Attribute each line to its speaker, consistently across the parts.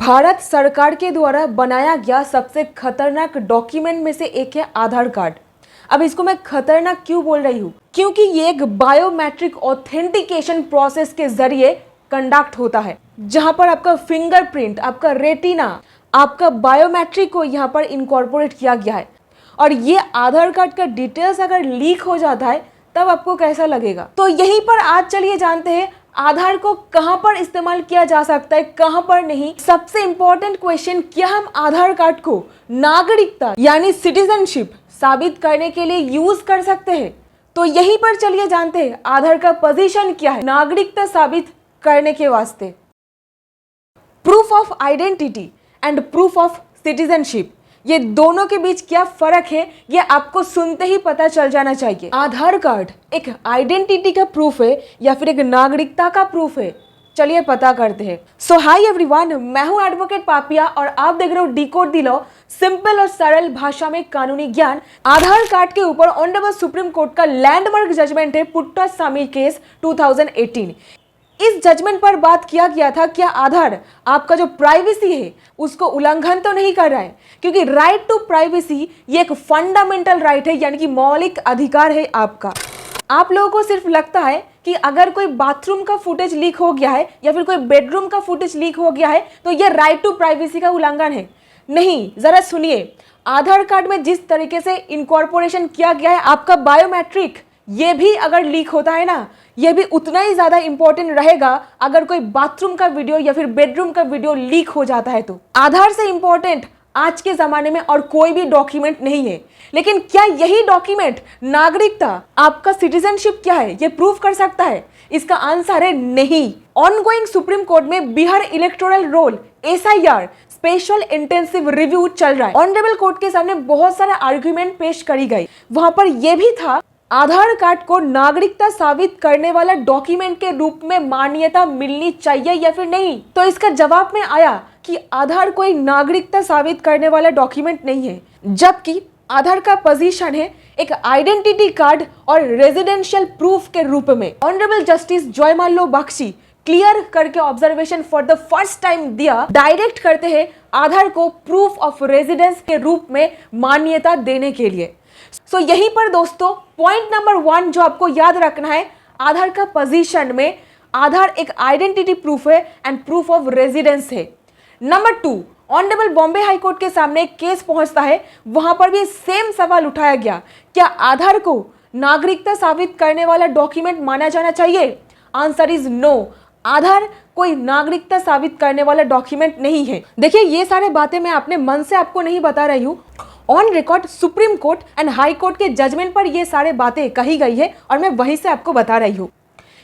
Speaker 1: भारत सरकार के द्वारा बनाया गया सबसे खतरनाक डॉक्यूमेंट में से एक है आधार कार्ड। अब इसको मैं खतरनाक क्यों बोल रही हूँ? क्योंकि ये एक बायोमेट्रिक ऑथेंटिकेशन प्रोसेस के जरिए कंडक्ट होता है, जहां पर आपका फिंगरप्रिंट, आपका रेटिना, आपका बायोमेट्रिक को यहाँ पर इनकॉर्पोरेट किया गया है। और ये आधार कार्ड का डिटेल्स अगर लीक हो जाता है तब आपको कैसा लगेगा? तो यहीं पर आज चलिए जानते हैं आधार को कहां पर इस्तेमाल किया जा सकता है, कहां पर नहीं। सबसे इंपॉर्टेंट क्वेश्चन, क्या हम आधार कार्ड को नागरिकता यानी सिटीजनशिप साबित करने के लिए यूज कर सकते हैं? तो यहीं पर चलिए जानते हैं आधार का पोजीशन क्या है नागरिकता साबित करने के वास्ते। Proof of identity and proof of citizenship, ये दोनों के बीच क्या फर्क है ये आपको सुनते ही पता चल जाना चाहिए। आधार कार्ड एक आइडेंटिटी का प्रूफ है या फिर एक नागरिकता का प्रूफ है? चलिए पता करते हैं। सो हाय एवरीवन, मैं हूं एडवोकेट पापिया और आप देख रहे हो डिकोड द लॉ, सिंपल और सरल भाषा में कानूनी ज्ञान। आधार कार्ड के ऊपर ऑनरेबल सुप्रीम कोर्ट का लैंडमार्क जजमेंट है पुट्टासामी केस 2018। इस जजमेंट पर बात किया गया था क्या आधार आपका जो प्राइवेसी है उसको उल्लंघन तो नहीं कर रहा है, क्योंकि राइट टू प्राइवेसी ये एक फंडामेंटल राइट है, यानी कि मौलिक अधिकार है आपका। आप लोगों को सिर्फ लगता है कि अगर कोई बाथरूम का फुटेज लीक हो गया है या फिर कोई बेडरूम का फुटेज लीक हो गया है तो ये राइट टू प्राइवेसी का उल्लंघन है। नहीं, जरा सुनिए, आधार कार्ड में जिस तरीके से इनकॉर्पोरेशन किया गया है आपका बायोमेट्रिक, ये भी अगर लीक होता है ना, यह भी उतना ही ज्यादा इंपॉर्टेंट रहेगा अगर कोई बाथरूम का वीडियो या फिर बेडरूम का वीडियो लीक हो जाता है तो। आधार से इंपॉर्टेंट आज के जमाने में और कोई भी डॉक्यूमेंट नहीं है। लेकिन क्या यही डॉक्यूमेंट नागरिकता, आपका सिटीजनशिप क्या है, ये प्रूव कर सकता है? इसका आंसर है नहीं। ऑनगोइंग सुप्रीम कोर्ट में Bihar electoral roll SIR special intensive review चल रहा है। ऑनरेबल कोर्ट के सामने बहुत सारे आर्ग्यूमेंट पेश करी गई। वहां पर यह भी था आधार कार्ड को नागरिकता साबित करने वाला डॉक्यूमेंट के रूप में मान्यता मिलनी चाहिए या फिर नहीं। तो इसका जवाब में आया कि आधार कोई नागरिकता साबित करने वाला डॉक्यूमेंट नहीं है, जबकि आधार का पोजीशन है एक आइडेंटिटी कार्ड और रेजिडेंशियल प्रूफ के रूप में। ऑनरेबल जस्टिस जयमाल्लो बख्शी क्लियर करके observation for the first time दिया, डायरेक्ट करते हैं आधार को प्रूफ ऑफ रेजिडेंस के रूप में मान्यता देने के लिए। सो यहीं पर दोस्तों पॉइंट नंबर 1 जो आपको याद रखना है, आधार का पोजीशन में आधार एक आइडेंटिटी प्रूफ है एंड प्रूफ ऑफ रेजिडेंस है। Number 2, honourable Bombay high court के सामने एक केस पहुंचता है, वहां पर भी सेम सवाल उठाया गया, क्या आधार को नागरिकता साबित करने वाला डॉक्यूमेंट माना जाना चाहिए? Answer is no. आधार कोई नागरिकता साबित करने वाला डॉक्यूमेंट नहीं है। देखिए, ये सारे बातें मैं अपने मन से आपको नहीं बता रही हूँ। On record supreme court and high court के जजमेंट पर ये सारे बातें कही गई है और मैं वहीं से आपको बता रही हूँ।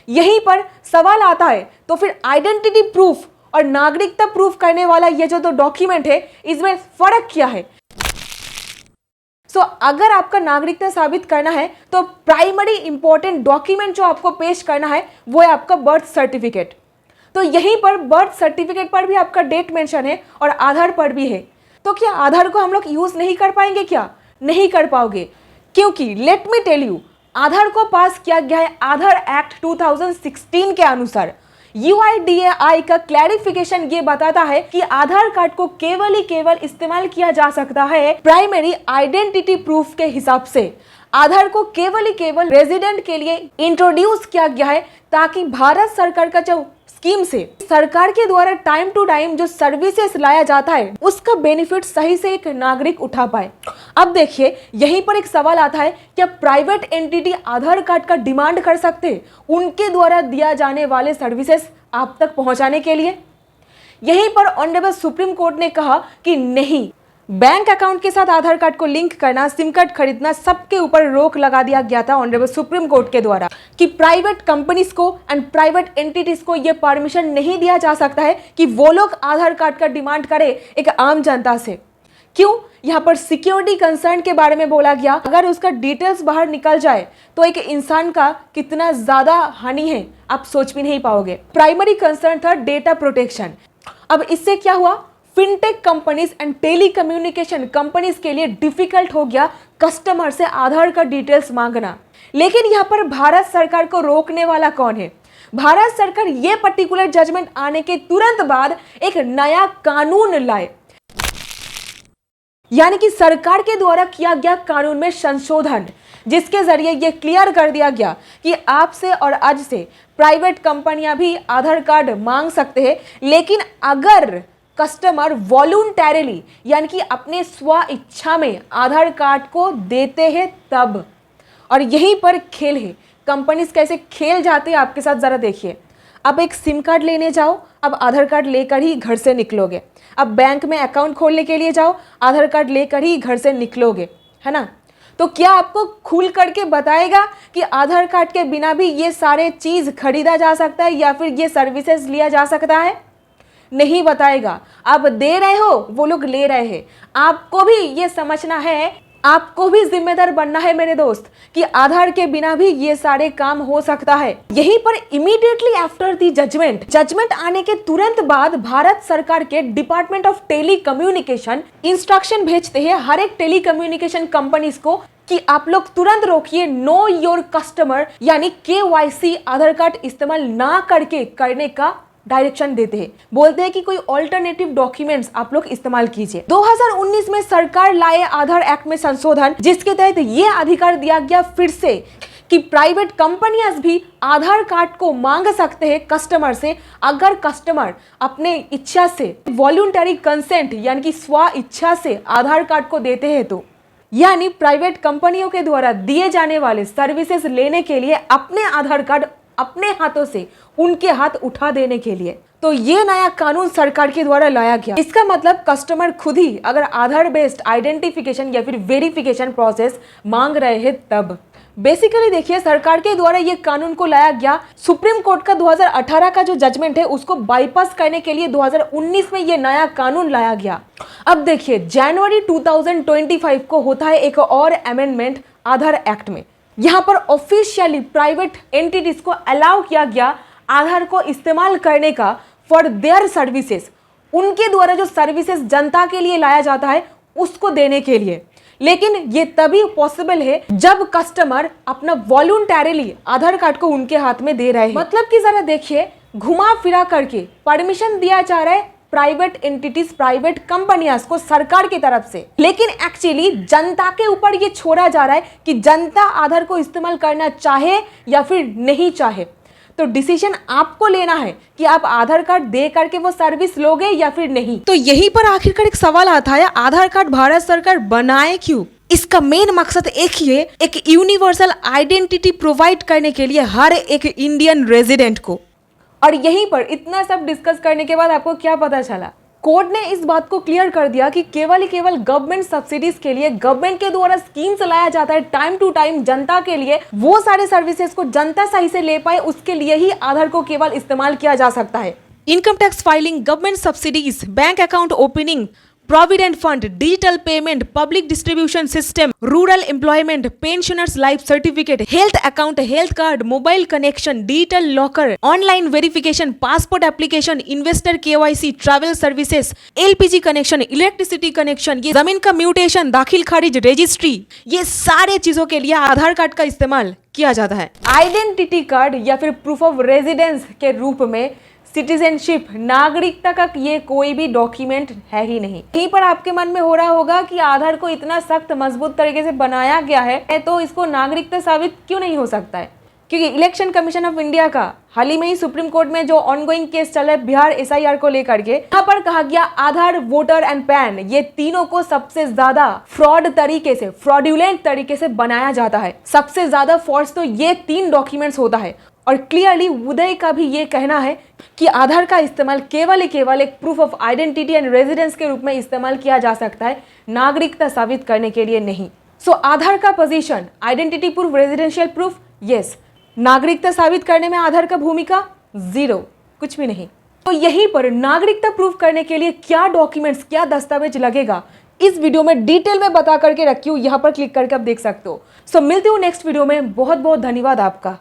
Speaker 1: यहीं पर सवाल आता है तो फिर आइडेंटिटी प्रूफ और नागरिकता प्रूफ करने वाला ये जो डॉक्यूमेंट है, इसमें फर्क क्या है? सो अगर आपका नागरिकता साबित करना है तो प्राइमरी इंपॉर्टेंट डॉक्यूमेंट जो आपको पेश करना है वो है आपका बर्थ सर्टिफिकेट। तो यहीं पर बर्थ सर्टिफिकेट पर भी आपका डेट मेंशन है और आधार पर भी है। तो क्या आधार को हम लोग यूज नहीं कर पाएंगे क्या? नहीं कर पाओगे, क्योंकि लेट मी टेल यू, आधार को पास किया गया है आधार एक्ट 2016 के अनुसार। UIDAI का क्लैरिफिकेशन ये बताता है कि आधार कार्ड को केवल इस्तेमाल किया जा सकता है प्राइमरी आइडेंटिटी प्रूफ के हिसाब से। आधार को केवल रेजिडेंट के लिए इंट्रोड्यूस किया गया है ताकि भारत सरकार का जो स्कीम से सरकार के द्वारा टाइम टू टाइम जो सर्विसेज लाया जाता है उसका बेनिफिट सही से एक नागरिक उठा पाए। अब देखिए, यहीं पर एक सवाल आता है, क्या प्राइवेट एंटिटी आधार कार्ड का डिमांड कर सकते हैं उनके द्वारा दिया जाने वाले सर्विसेज आप तक पहुंचाने के लिए? यहीं पर ऑनरेबल सुप्रीम कोर्ट ने कहा कि नहीं, बैंक अकाउंट के साथ आधार कार्ड को लिंक करना, सिम कार्ड खरीदना, सबके ऊपर रोक लगा दिया गया था ऑनरेबल सुप्रीम कोर्ट के द्वारा कि प्राइवेट कंपनीज को एंड प्राइवेट एंटिटीज को यह परमिशन नहीं दिया जा सकता है कि वो लोग आधार कार्ड का डिमांड करे एक आम जनता से। क्यों? यहाँ पर सिक्योरिटी कंसर्न के बारे में बोला गया। अगर उसका डिटेल्स बाहर निकल जाए तो एक इंसान का कितना ज्यादा हानि है आप सोच भी नहीं पाओगे। प्राइमरी कंसर्न था डेटा प्रोटेक्शन। अब इससे क्या हुआ? Fintech companies and telecommunication companies के लिए डिफिकल्ट हो गया कस्टमर से आधार का डिटेल्स मांगना। लेकिन यहाँ पर भारत सरकार को रोकने वाला कौन है? भारत सरकार ये पर्टिकुलर जजमेंट आने के तुरंत बाद एक नया कानून लाए, यानी कि सरकार के द्वारा किया गया कानून में संशोधन, जिसके जरिए यह क्लियर कर दिया गया कि आपसे और आज से प्राइवेट कंपनियां भी आधार कार्ड मांग सकते हैं, लेकिन अगर कस्टमर वॉलंटरीली यानी कि अपने स्व इच्छा में आधार कार्ड को देते हैं तब। और यहीं पर खेल है, कंपनीज कैसे खेल जाते हैं आपके साथ जरा देखिए। अब एक सिम कार्ड लेने जाओ, अब आधार कार्ड लेकर ही घर से निकलोगे। अब बैंक में अकाउंट खोलने के लिए जाओ, आधार कार्ड लेकर ही घर से निकलोगे, है ना। तो क्या आपको खुल करके बताएगा कि आधार कार्ड के बिना भी ये सारे चीज खरीदा जा सकता है या फिर ये सर्विसेज लिया जा सकता है? नहीं बताएगा। आप दे रहे हो, वो लोग ले रहे हैं। आपको भी ये समझना है, आपको भी जिम्मेदार बनना है मेरे दोस्त, कि आधार के बिना भी ये सारे काम हो सकता है। यहीं पर इमीडिएटली आफ्टर दी जजमेंट आने के तुरंत बाद भारत सरकार के department of telecommunication instruction भेजते हैं हर एक टेली कम्युनिकेशन कंपनीज को कि आप लोग तुरंत रोकिए नो योर कस्टमर यानी KYC आधार कार्ड इस्तेमाल ना करके करने का डायरेक्शन देते हैं। बोलते हैं कि कोई ऑल्टरनेटिव डॉक्यूमेंट्स आप लोग इस्तेमाल कीजिए। 2019 में सरकार लाए आधार एक्ट में संशोधन, जिसके तहत ये अधिकार दिया गया फिर से कि प्राइवेट कंपनियां भी आधार कार्ड को मांग सकते हैं कस्टमर से, अगर कस्टमर अपने इच्छा से वॉलंटरी कंसेंट यानी कि स्व इच्छा से आधार कार्ड को देते हैं तो। यानी प्राइवेट कंपनियों के द्वारा दिए जाने वाले सर्विसेज लेने के लिए अपने आधार कार्ड अपने हाथों से उनके हाथ उठा देने के लिए। तो ये नया कानून सरकार के द्वारा लाया गया। इसका मतलब कस्टमर खुद ही अगर आधार बेस्ड आइडेंटिफिकेशन या फिर वेरिफिकेशन प्रोसेस मांग रहे हैं तब। बेसिकली देखिए, सरकार के द्वारा ये कानून को लाया गया। सुप्रीम कोर्ट का 2018 का जो जजमेंट है उसको बाईपास करने के लिए 2019 में ये नया कानून लाया गया। अब देखिए, जनवरी 2025 को होता है एक और अमेंडमेंट आधार एक्ट में। यहाँ पर ऑफिशियली प्राइवेट एंटिटीज को अलाउ किया गया आधार को इस्तेमाल करने का फॉर देयर सर्विसेज, उनके द्वारा जो सर्विसेज जनता के लिए लाया जाता है उसको देने के लिए। लेकिन ये तभी पॉसिबल है जब कस्टमर अपना वॉलंटरीली आधार कार्ड को उनके हाथ में दे रहे हैं। मतलब कि जरा देखिए, घुमा फिरा करके परमिशन दिया जा रहा है प्राइवेट एंटिटीज प्राइवेट कंपनियां को सरकार की तरफ से, लेकिन एक्चुअली जनता के ऊपर ये छोड़ा जा रहा है कि जनता आधार को इस्तेमाल करना चाहे या फिर नहीं चाहे। तो डिसीजन आपको लेना है कि आप आधार कार्ड दे करके वो सर्विस लोगे या फिर नहीं। तो यहीं पर आखिरकार एक सवाल आता है, आधार कार्ड भारत सरकार बनाए क्यों? इसका मेन मकसद एक ही है, एक यूनिवर्सल आइडेंटिटी प्रोवाइड करने के लिए हर एक इंडियन रेजिडेंट को। और यहीं पर इतना सब डिस्कस करने के बाद आपको क्या पता चला? कोर्ट ने इस बात को क्लियर कर दिया कि केवल गवर्नमेंट सब्सिडीज के लिए गवर्नमेंट के द्वारा स्कीम्स लाया जाता है टाइम टू टाइम जनता के लिए, वो सारे सर्विसेज को जनता सही से ले पाए उसके लिए ही आधार को केवल इस्तेमाल किया जा सकता है। Income tax filing, government subsidies, bank account opening, provident fund, digital payment, public distribution system, rural employment, pensioners life certificate, health account, health card, mobile connection, digital locker, online verification, passport application, investor KYC, travel services, LPG connection, electricity connection, ये जमीन का mutation, दाखिल खारिज registry, ये सारे चीजों के लिए आधार कार्ड का इस्तेमाल किया जाता है। आइडेंटिटी कार्ड या फिर प्रूफ ऑफ रेजिडेंस के रूप में सिटीजनशिप, नागरिकता का ये कोई भी डॉक्यूमेंट है ही नहीं। यहीं पर आपके मन में हो रहा होगा कि आधार को इतना सख्त मजबूत तरीके से बनाया गया है तो इसको नागरिकता साबित क्यों नहीं हो सकता है? क्योंकि इलेक्शन कमीशन ऑफ इंडिया का हाल ही में ही सुप्रीम कोर्ट में जो ऑनगोइंग केस चल रहा है बिहार SIR को लेकर के, यहाँ पर कहा गया आधार, वोटर एंड पैन, ये तीनों को सबसे ज्यादा फ्रॉडुलेंट तरीके से बनाया जाता है। सबसे ज्यादा फॉर्स तो ये 3 डॉक्यूमेंट्स होता है। और क्लियरली उदय का भी ये कहना है कि आधार का इस्तेमाल केवल एक proof of identity and residence के रूप में इस्तेमाल किया जा सकता है, नागरिकता साबित करने के लिए नहीं। सो आधार का position, identity proof, residential proof, yes. नागरिकता साबित करने में आधार का भूमिका 0, कुछ भी नहीं। तो यहीं पर नागरिकता प्रूफ करने के लिए क्या डॉक्यूमेंट्स, क्या दस्तावेज लगेगा, इस वीडियो में डिटेल में बता करके रखी हूँ, यहाँ पर क्लिक करके आप देख सकते हो। सो मिलते हो नेक्स्ट वीडियो में। बहुत बहुत धन्यवाद आपका।